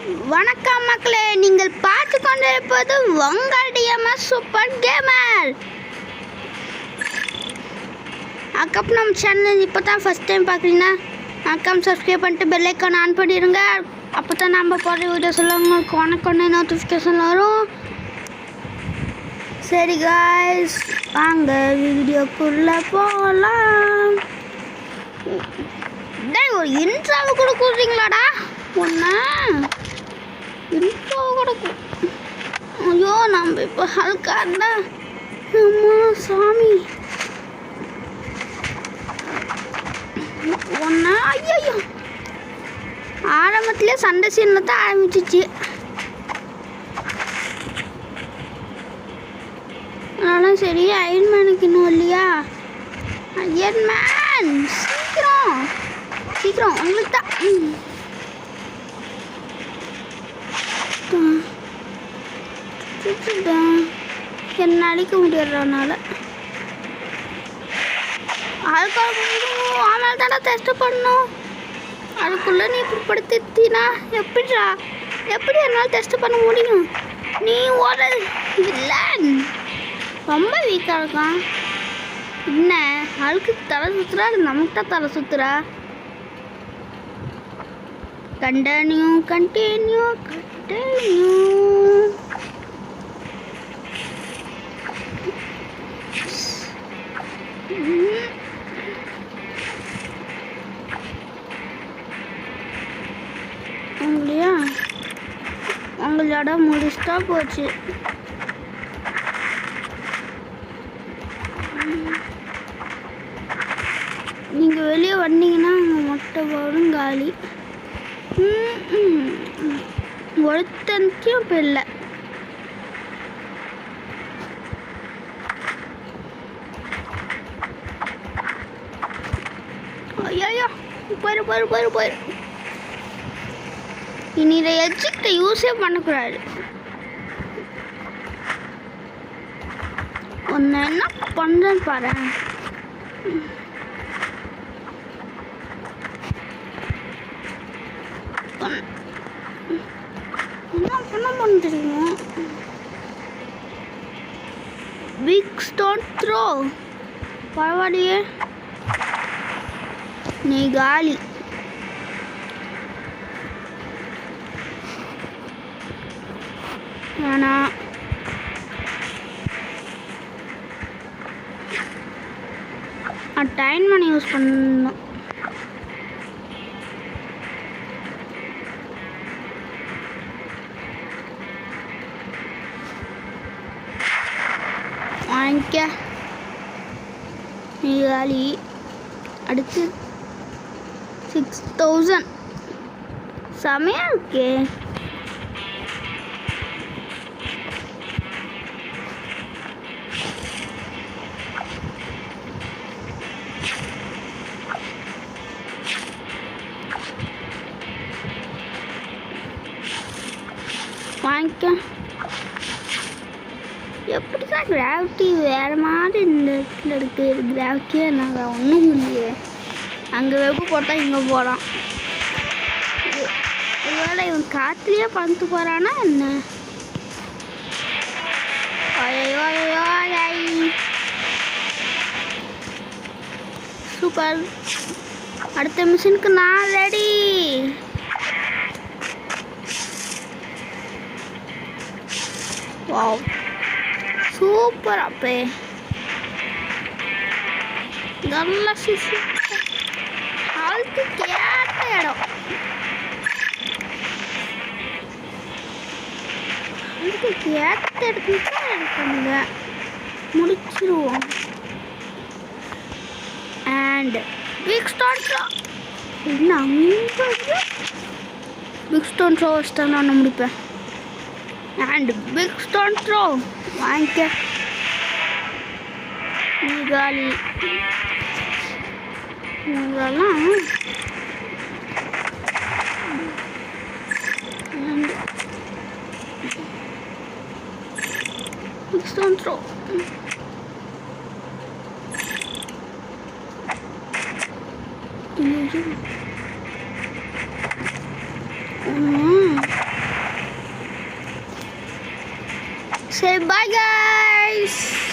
வணக்கம் மக்களே, நீங்கள் பார்த்து கொண்டிருப்பது உங்கள் டிஎம்எஸ் சூப்பர் கேமர். அதுக்கப்புறம் நம்ம சேனல் இப்போ தான் ஃபஸ்ட் டைம் பார்க்குறீங்கன்னா மறக்காம சப்ஸ்கிரைப் பண்ணிட்டு பெல் ஐக்கான் ஆன் பண்ணிடுங்க. அப்போ தான் நம்ம போடுற வீடியோஸ் எல்லாம் உங்களுக்கு உனக்கு நோட்டிஃபிகேஷன் வரும். சரி காய்ஸ், வாங்க வீடியோக்குள்ளே போகலாம். டேய், ஒரு இன்ட்ராவை கூட கொடுக்குறீங்களாடா? ஒன்று இன்ட்ராவை கூட ஐயோ, நம்ம இப்போ ஹல்காண்டா அம்மா சாமி. ஒன்றா ஐயோ, ஆரம்பத்திலே சண்டை சீனில் தான் ஆரம்பிச்சிச்சு. அதனால் சரி, அயன்மேனுக்கு இன்னும் இல்லையா? அயன்மேன் சீக்கிரம் சீக்கிரம் உங்களுக்கு தான். என்ன அடிக்க முடியாதுனால அதனால தானே டெஸ்ட் பண்ணணும். அதுக்குள்ளே நீ இப்படி படுத்தினா எப்படி என்னால் டெஸ்ட் பண்ண முடியும்? நீ ஒரு வில்லன், ரொம்ப வீக்காக இருக்கான். என்ன அழுக்கு தலை சுற்றுறா, அது நமக்கு தான் தலை சுற்றுறா. கண்டினியூ உங்களோட முடிச்சுட்டா போச்சு. நீங்கள் வெளியே வந்தீங்கன்னா அங்கே மொட்டை போடும் காலி. ஒருத்தனுக்கும் இப்போ இல்லை. ஐயோ, போயிரு. இனி இதை எஜிக்கிட்ட யூஸே பண்ணக்கூடாது. ஒன்று என்ன பண்ணுறேன்னு பாரு. என்ன பண்ண தெரியுமா? Big stone throw. பரவாயில்லையே, நீ காலி. ஆனா டைம் மணி யூஸ் பண்ணணும். வாங்கிக்க நீ காலி. அடுத்து 6000 செமையா இருக்கே. வாங்கிக்க. எப்படி தான் கிராவிட்டி வேறு மாதிரி இந்த இடத்துல இருக்குது. கிராவிட்டியே நாங்கள் ஒன்றும் இல்லையே. அங்கே வெப்பு போட்டால் இங்கே போகிறான். ஒருவேளை இவன் காற்றுலேயே பறந்து போகிறானா என்ன? ஐயோ சூப்பர். அடுத்த மிஷினுக்கு நான் ரெடி. Wow, super. அப்பே நல்லா ஆளுக்கு கேட்ட இடம். அதுக்கு கேட்ட இடத்துக்கு எடுக்கணுங்க. முடிச்சிருவோம். And big stone show. என்ன அங்கே பிக் ஸ்டோன் ஷோ வச்சுட்டா நான் முடிப்பேன். And big stone throw. வாங்கிக்க நீ காலி. இதெல்லாம் பிக் ஸ்டோன் த்ரோ. சரி பாய் கைஸ்.